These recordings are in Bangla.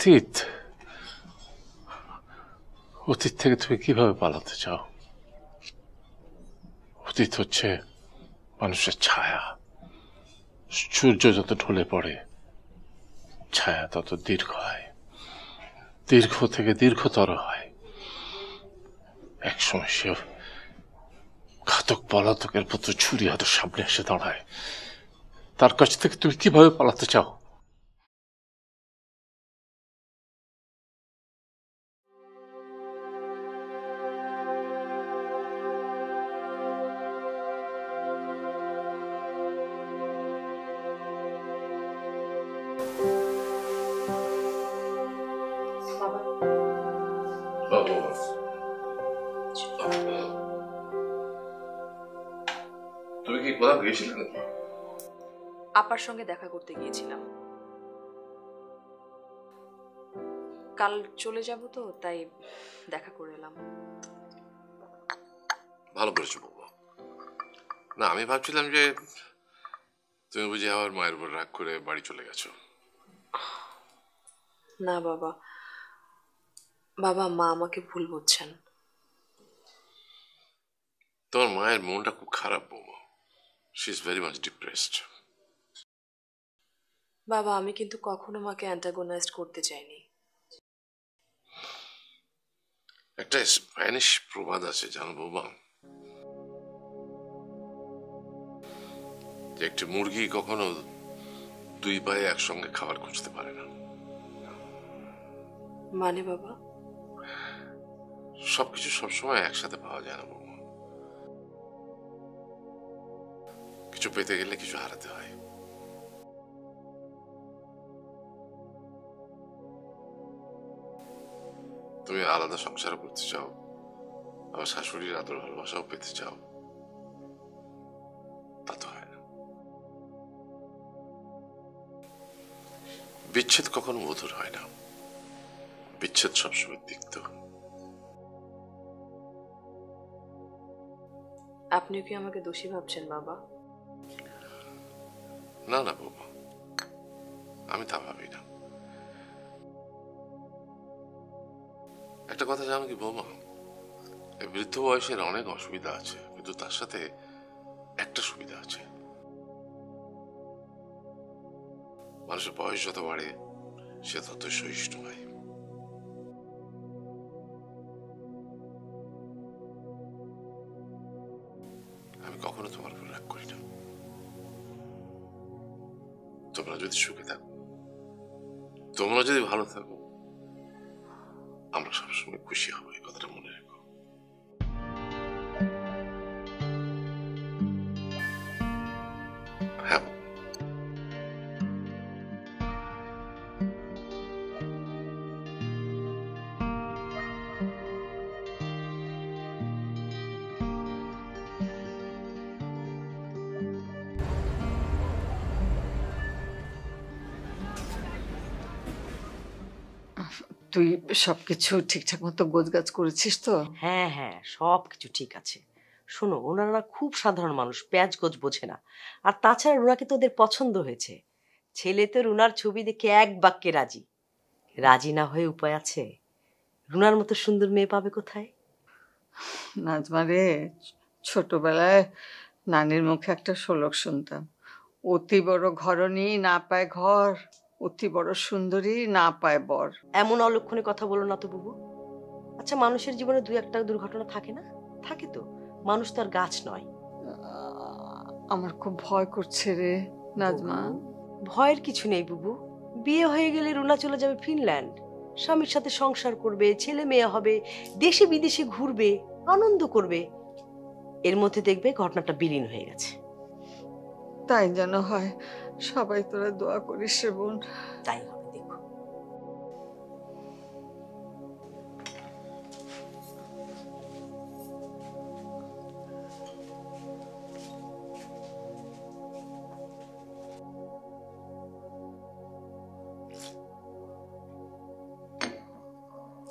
অতীত অতীত থেকে তুমি কিভাবে পালাতে চাও? অতীত হচ্ছে মানুষের ছায়া। সূর্য যত ঢলে পড়ে ছায়া তত দীর্ঘ হয়, দীর্ঘ থেকে দীর্ঘতর হয়। একসময় সে ঘাতক পলাতকের মতো ছুরি হাতে সামনে এসে দাঁড়ায়। তার কাছ থেকে তুমি কিভাবে পালাতে চাও? তুমি কি কোথাও গিয়েছিলে নাকি? আপার সঙ্গে দেখা করতে গিয়েছিলাম। কাল চলে যাব তো, তাই দেখা করে এলাম। ভালো করেছো বাবা। না, আমি ভাবছিলাম যে তুমি বুঝি আমার মায়ের উপর রাগ করে বাড়ি চলে গেছো। না বাবা, বাবা মা আমাকে ভুল বুঝছেন। তোমার মায়ের মনটা খুব খারাপ বৌমা। She is very much depressed. বাবা আমি কিন্তু কখনো মাকে অ্যান্টাগোনাইজড করতে চাইনি। একটা স্প্যানিশ প্রবাদ আছে জানো বৌমা, যে একটি মুরগি কখনো দুই পায়ে একসঙ্গে খাবার খুঁজতে পারে না। মানে বাবা? সবকিছু সবসময় একসাথে পাওয়া যায় না বৌমা। কিছু পেতে গেলে কিছু হারাতে হয়। তুমি আলাদা সংসার করতে চাও, আবার শাশুড়ির আদর ভালোবাসাও পেতে চাও, তা তো হয় না। বিচ্ছেদ কখনো মধুর হয় না, বিচ্ছেদ সবসময় তিক্ত। আপনিও কি আমাকে দোষী ভাবছেন বাবা? না না বৌমা, আমি তা ভাবি না। একটা কথা জানো কি বৌমা, এই বৃদ্ধ বয়সের অনেক অসুবিধা আছে, কিন্তু তার সাথে একটা সুবিধা আছে। মানুষের বয়স যত বাড়ে সে তত সহিষ্ণু হয়। আমি কখনো তোমার উপর রাগ করি না। তোমরা যদি সুখে থাকো, তোমরা যদি ভালো থাকো, আমরা সবসময় খুশি হবো, এই কথাটা মনে রেখো। হ্যাঁ, তুই সবকিছু ঠিকঠাক মতো গোছগাছ করেছিস তো? হ্যাঁ হ্যাঁ, সব কিছু ঠিক আছে। শোনো, ওনারা খুব সাধারণ মানুষ, প্যাঁচ গোছ বোঝে না। আর তাছাড়া রুনাকে তো ওদের পছন্দ হয়েছে। ছেলে তো রুনার ছবি দেখে এক বাক্যে রাজি। রাজি না হয়ে উপায় আছে? রুনার মতো সুন্দর মেয়ে পাবে কোথায়? নাজমা রে, ছোটবেলায় নানির মুখে একটা শ্লোক শুনতাম, অতি বড় ঘরণী না পায় ঘর, অতি বড় সুন্দরী না পায় বর। এমন অলক্ষণে কথা বলো না তো বুবু। আচ্ছা, মানুষের জীবনে দুই একটা দুর্ঘটনা থাকে না? থাকে তো। মানুষ তো আর গাছ নয়। আমার খুব ভয় করছে রে নাজমা। ভয়ের কিছু নেই বুবু। বিয়ে হয়ে গেলে রুনা চলে যাবে ফিনল্যান্ড, স্বামীর সাথে সংসার করবে, ছেলে মেয়ে হবে, দেশে বিদেশে ঘুরবে, আনন্দ করবে। এর মধ্যে দেখবে ঘটনাটা বিলীন হয়ে গেছে। তাই যেন হয়, সবাই তোরা দোয়া করিস রে বোন। তাই হবে, দেখো।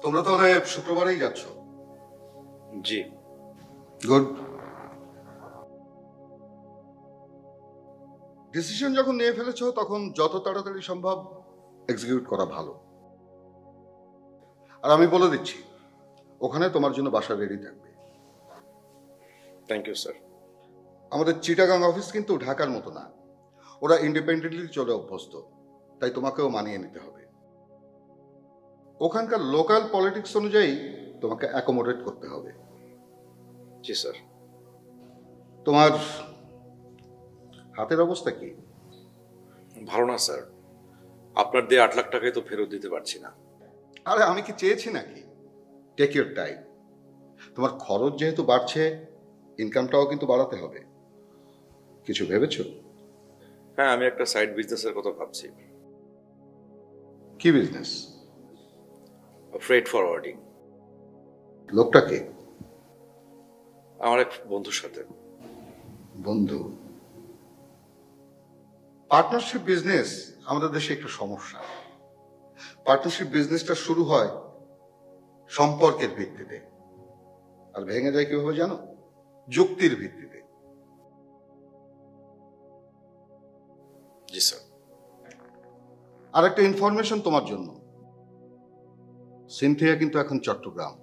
তোমরা তাহলে শুক্রবারেই যাচ্ছ? জি। গুড। ডিসিশন যখন নিয়ে ফেলেছো তখন যত তাড়াতাড়ি সম্ভব এক্সিকিউট করা ভালো। আর আমি বলে দিচ্ছি, ওখানে তোমার জন্য বাসা রেডি থাকবে। Thank you sir. আমাদের চিটাগাং অফিস কিন্তু ঢাকার মতো না, ওরা ইন্ডিপেন্ডেন্টলি চলে অভ্যস্ত, তাই তোমাকেও মানিয়ে নিতে হবে। ওখানকার লোকাল পলিটিক্স অনুযায়ী তোমাকে অ্যাকোমোডেট করতে হবে। জি স্যার। তোমার হাতের অবস্থা কি? ভালো না স্যার, আপনার দিয়ে 8 লাখ টাকাই তো ফেরত দিতে পারছি না। আরে আমি কি চেয়েছি নাকি? Take your time. তোমার খরচ যেহেতু বাড়ছে, ইনকামটাও কিন্তু বাড়াতে হবে। কিছু ভেবেছো? হ্যাঁ, আমি একটা সাইড বিজনেসের কথা ভাবছি। কি বিজনেস? Freight forwarding. লোকটা কে? আমার এক বন্ধুর সাথে। বন্ধু? পার্টনারশিপ বিজনেস আমাদের দেশে একটু সমস্যা। পার্টনারশিপ বিজনেসটা শুরু হয় সম্পর্কের ভিত্তিতে, আর ভেঙে যায় কিভাবে জানো? যুক্তির ভিত্তিতে। জি স্যার। আর একটা ইনফরমেশন তোমার জন্য, সিনথিয়া কিন্তু এখন Chattogram.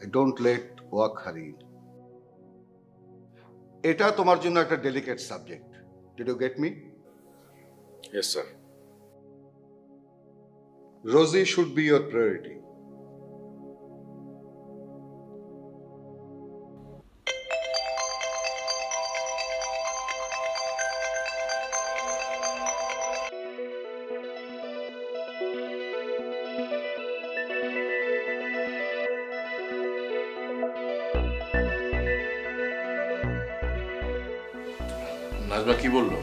I don't let work her in. এটা তোমার জন্য একটা delicate subject. Did you get me? Yes sir. Rosie should be your priority. Najma কি বললো?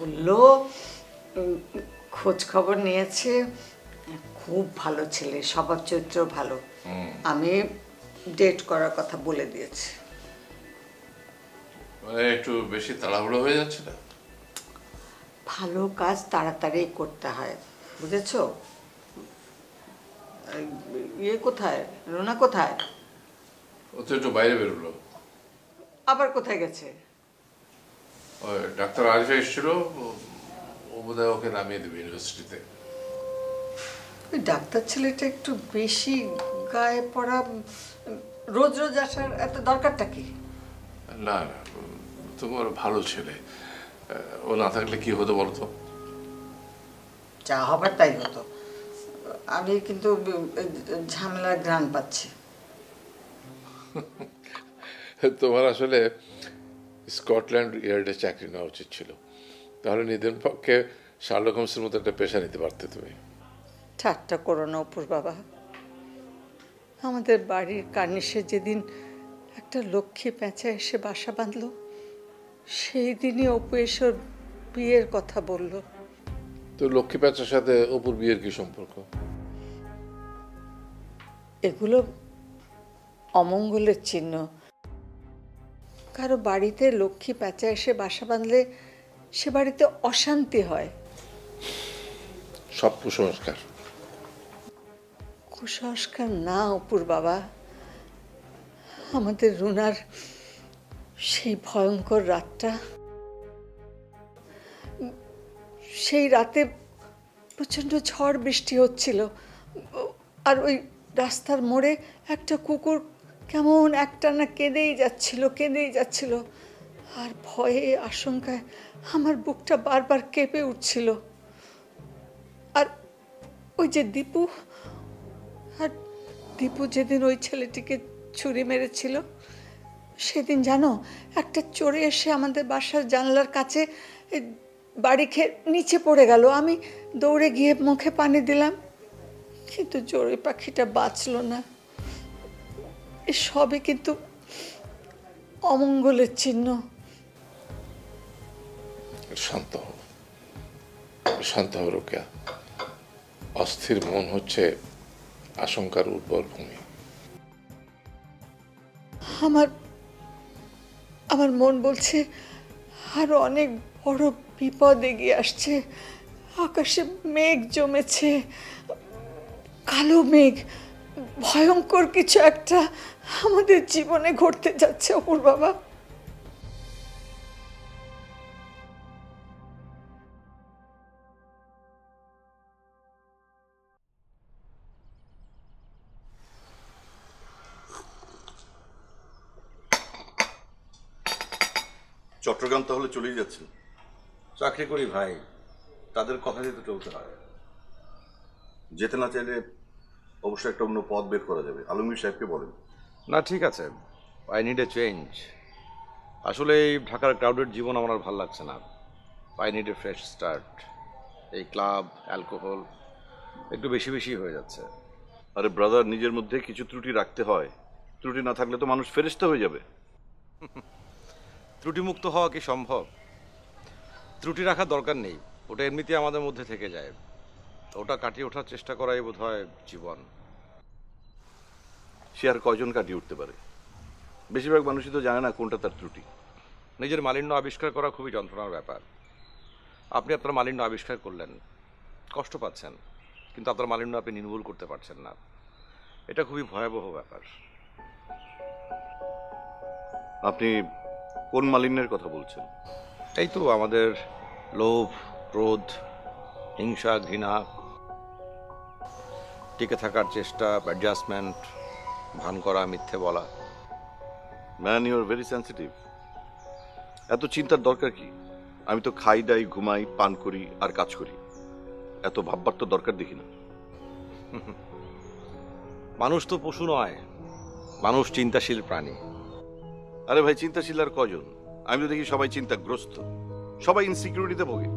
বললো খোঁজ খবর নিয়েছে, খুব ভালো ছেলে, স্বভাব চরিত্র ভালো। আমি ডেট করার কথা বলে দিয়েছি। মানে একটু বেশি তাড়াহুড়ো হয়ে যাচ্ছে না? ভালো কাজ তাড়াতাড়ি করতে হয়, বুঝেছো? ইয়ে কোথায়, রুনা কোথায়? ও তো একটু বাইরে বেরোলো। আবার কোথায় গেছে? ওই ডাক্তার আরিফা এসেছিল, ও বোধহয় ওকে নামিয়ে দেবে ইউনিভার্সিটিতে। ওই ডাক্তার ছেলেটা একটু বেশি গায়ে পড়া, রোজ রোজ আসার এত দরকারটা কি? না না, তোমার ভালো ছেলে, ও না থাকলে কি হতো বলতো? যা হবার তাই হতো। আমি কিন্তু ঝামেলার ঘ্রাণ পাচ্ছি। তোমার আসলে স্কটল্যান্ড ইয়ার্ডে চাকরি নেওয়া উচিত ছিল, তাহলে নিদেন পক্ষে শার্লক হোমসের মতো একটা পেশা নিতে পারতে তুমি। ঠাট্টা করো না অপুর বাবা। আমাদের বাড়ির কার্নিশে যেদিন একটা লক্ষ্মী পেঁচা এসে বাসা বাঁধলো, সেই দিনই অপু এসে ওর বিয়ের কথা বলল। তো লক্ষ্মী প্যাঁচার সাথে অপুর বিয়ের কি সম্পর্ক? এগুলো অমঙ্গলের চিহ্ন। কারো বাড়িতে লক্ষ্মী পেঁচা এসে বাসা বাঁধলে সে বাড়িতে অশান্তি হয়। সব কুসংস্কার। কুসংস্কার না অপুর বাবা। আমাদের রুনার সেই ভয়ঙ্কর রাতটা, সেই রাতে প্রচণ্ড ঝড় বৃষ্টি হচ্ছিল, আর ওই রাস্তার মোড়ে একটা কুকুর কেমন একটানা কেঁদেই যাচ্ছিল, আর ভয়ে আশঙ্কায় আমার বুকটা বারবার কেঁপে উঠছিল। আর ওই যে দীপু যেদিন ওই ছেলেটিকে ছুরি মেরেছিল, সেদিন জানো একটা চড়ে এসে আমাদের বাসার জানলার কাছে বাড়ি খেয়ে নিচে পড়ে গেল। আমি দৌড়ে গিয়ে মুখে পানি দিলাম, কিন্তু চড়ুই পাখিটা বাঁচল না। সবই কিন্তু অমঙ্গলের চিহ্ন। শান্ত হও রোকেয়া। অস্থির মন হচ্ছে আশঙ্কার উর্বর ভূমি। আমার মন বলছে আরো অনেক বড় বিপদ এগিয়ে আসছে। আকাশে মেঘ জমেছে, কালো মেঘ, ভয়ঙ্কর কিছু একটা আমাদের জীবনে ঘটতে যাচ্ছে অপুর বাবা। চট্টগ্রাম তাহলে চলেই যাচ্ছেন? চাকরি করি ভাই, তাদের কথা দিয়ে তো চলতে হয়। যেতে না চাইলে অবশ্যই একটা অন্য পথ বের করা যাবে, আলমগীর সাহেবকে বলেন। না ঠিক আছে, আই নিড এ চেঞ্জ। আসলে এই ঢাকার ক্রাউডেড জীবন আমার আর ভালো লাগছে না। I need a fresh start. এই ক্লাব, অ্যালকোহল একটু বেশি বেশি হয়ে যাচ্ছে। আরে ব্রাদার, নিজের মধ্যে কিছু ত্রুটি রাখতে হয়, ত্রুটি না থাকলে তো মানুষ ফেরেশতা হয়ে যাবে। ত্রুটিমুক্ত হওয়া কি সম্ভব? ত্রুটি রাখার দরকার নেই, ওটা এমনিতেই আমাদের মধ্যে থেকে যায়। ওটা কাটিয়ে ওঠার চেষ্টা করাই বোধ হয় জীবন। সে আর কয়জন কাটিয়ে উঠতে পারে? বেশিরভাগ মানুষই তো জানে না কোনটা তার ত্রুটি। নিজের মালিন্য আবিষ্কার করা খুবই যন্ত্রণার ব্যাপার। আপনি আপনার মালিন্য আবিষ্কার করলেন, কষ্ট পাচ্ছেন, কিন্তু আপনার মালিন্য আপনি নির্মূল করতে পারছেন না। এটা খুবই ভয়াবহ ব্যাপার। আপনি কোন মালিন্যের কথা বলছেন? এই তো আমাদের লোভ, ক্রোধ, হিংসা, ঘৃণা, টিকে থাকার চেষ্টা, অ্যাডজাস্টমেন্ট, ভান করা, মিথ্যে বলা। Man, you are very sensitive. এত চিন্তার দরকার কি? আমি তো খাই, দাই, ঘুমাই, পান করি আর কাজ করি, এত ভাববার তো দরকার দেখি না। মানুষ তো পশু নয়, মানুষ চিন্তাশীল প্রাণী। আরে ভাই, চিন্তাশীল আর কজন? আমি তো দেখি সবাই চিন্তাগ্রস্ত, সবাই ইনসিকিউরিটিতে ভোগে।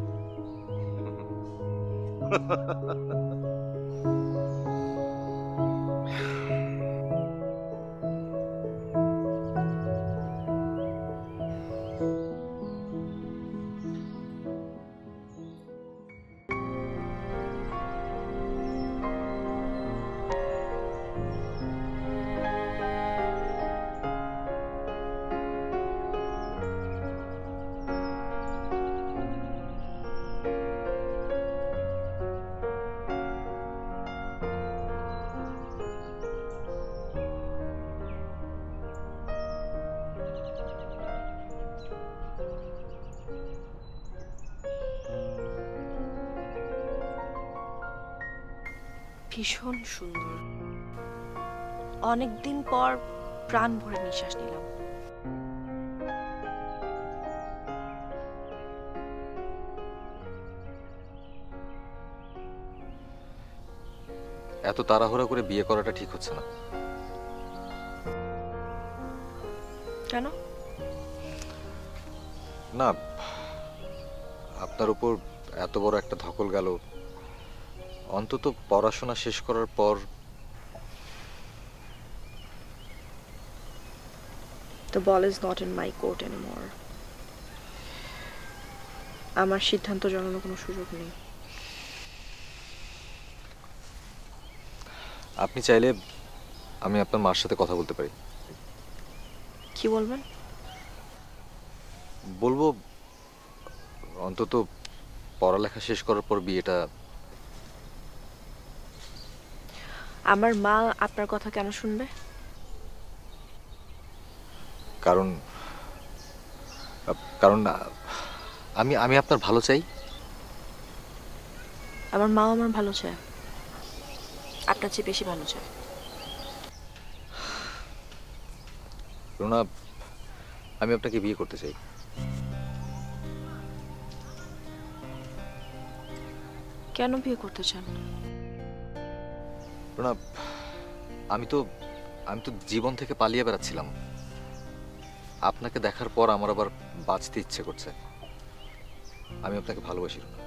ভীষণ সুন্দর। অনেকদিন পর প্রাণ ভরে নিঃশ্বাস নিলাম। এত তাড়াহুড়া করে বিয়ে করাটা ঠিক হচ্ছে না। কেন? না, আপনার উপর এত বড় একটা ধকল গেল, অন্তত পড়াশোনা শেষ করার পর। The ball is not in my court anymore. আমার সিদ্ধান্ত জানানোর কোনো সুযোগ নেই। আপনি চাইলে আমি আপনার মার সাথে কথা বলতে পারি। কি বলবেন? বলবো অন্তত পড়ালেখা শেষ করার পর বিয়েটা। আমার মা আপনার কথা কেন শুনবে? কারণ কারণ আমি আমি আপনার ভালো চাই। আমার মাও আমার ভালো চায়, আপনার চেয়ে বেশি ভালো চায়। রুনা, আমি আপনাকে বিয়ে করতে চাই। কেন বিয়ে করতে চান? রুনা, আমি তো জীবন থেকে পালিয়ে বেড়াচ্ছিলাম। আপনাকে দেখার পর আমার আবার বাঁচতে ইচ্ছে করছে। আমি আপনাকে ভালোবাসি রুনা।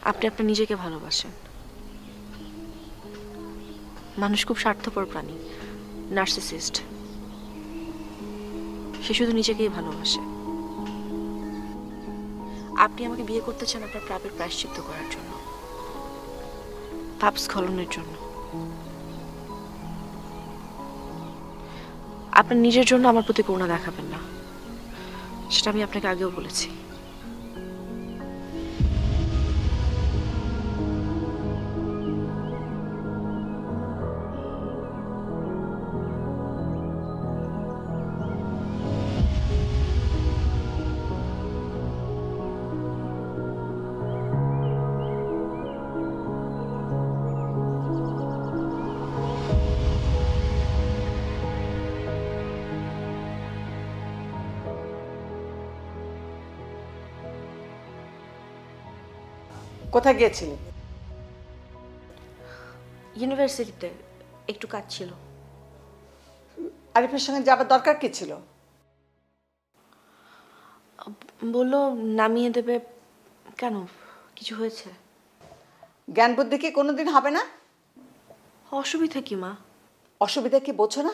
আপনি আপনার নিজেকে ভালোবাসেন। মানুষ খুব স্বার্থপর প্রাণী, নার্সিসিস্ট। সে শুধু নিজেকেই ভালোবাসে। আপনি আমাকে বিয়ে করতে চান আপনার পাপের প্রায়শ্চিত্ত করার জন্য, পাপ স্খলনের জন্য। আপনার নিজের জন্য আমার প্রতি করুণা দেখাবেন না, সেটা আমি আপনাকে আগেও বলেছি। কোথায় গিয়েছিলি? ইউনিভার্সিটিতে একটু কাজ ছিল। আরিফের সঙ্গে যাবার দরকার কি ছিল? বললো নামিয়ে দেবে। কেন, কিছু হয়েছে? জ্ঞান বুদ্ধি কি কোনোদিন হবে না? অসুবিধা কি মা? অসুবিধা কি বোঝো না?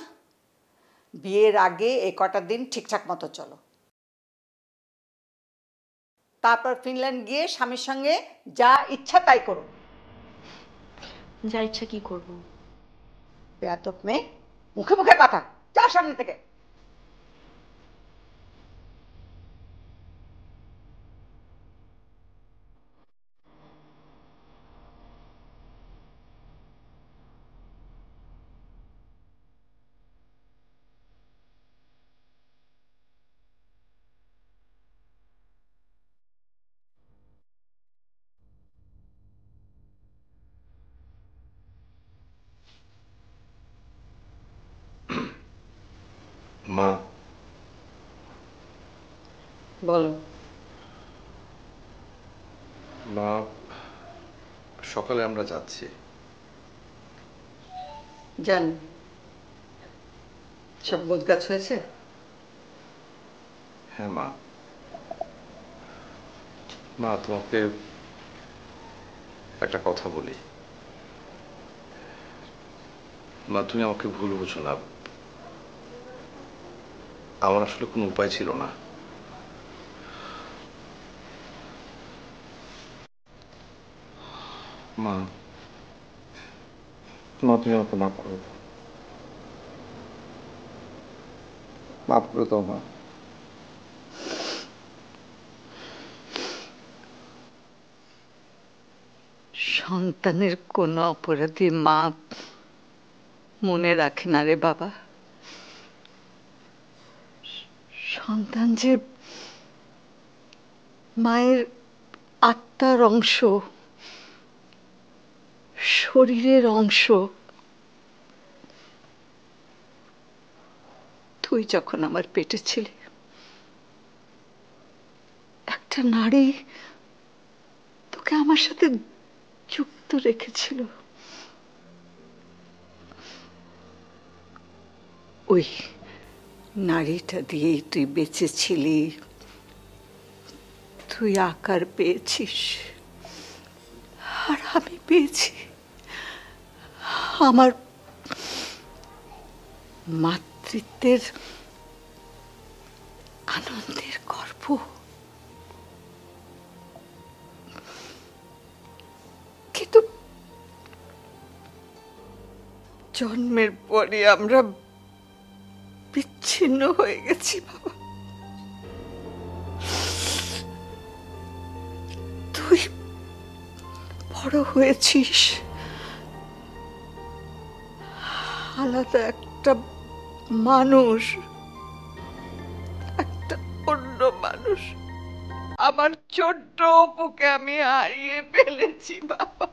বিয়ের আগে এই কটা দিন ঠিকঠাক মতো চলো, তারপর ফিনল্যান্ড গিয়ে স্বামীর সঙ্গে যা ইচ্ছা তাই করো। যা ইচ্ছা কি করব? বেয়াদব মেয়ে, মুখে মুখে কথা, যা সামনে থেকে। মা, বলো। মা, সকালে আমরা যাচ্ছি। জান, সব গোছগাছ হয়েছে? হ্যাঁ মা। মা, তোমাকে একটা কথা বলি। মা, তুমি আমাকে ভুল বুঝো না। আমার আসলে কোনো উপায় ছিল না। মা, মা, তুমি আমাকে মাফ করে দাও। মাফ করে দাও মা। সন্তানের কোনো অপরাধী মা মনে রাখে না রে বাবা। সন্তান যে মায়ের আত্মার অংশ, শরীরের অংশ। তুই যখন আমার পেটে ছিলি, একটা নারী তোকে আমার সাথে যুক্ত রেখেছিল। ওই নারীটা দিয়েই তুই বেঁচেছিলি, তুই আকার পেয়েছিস, আর আমি পেয়েছি আমার মাতৃত্বের আনন্দের গর্ব। কিন্তু জন্মের পরে আমরা বিচ্ছিন্ন হয়ে গেছি বাবা। তুই বড় হয়েছিস, আলাদা একটা মানুষ, একটা অন্য মানুষ। আমার ছোট্ট অপুকে আমি হারিয়ে ফেলেছি বাবা।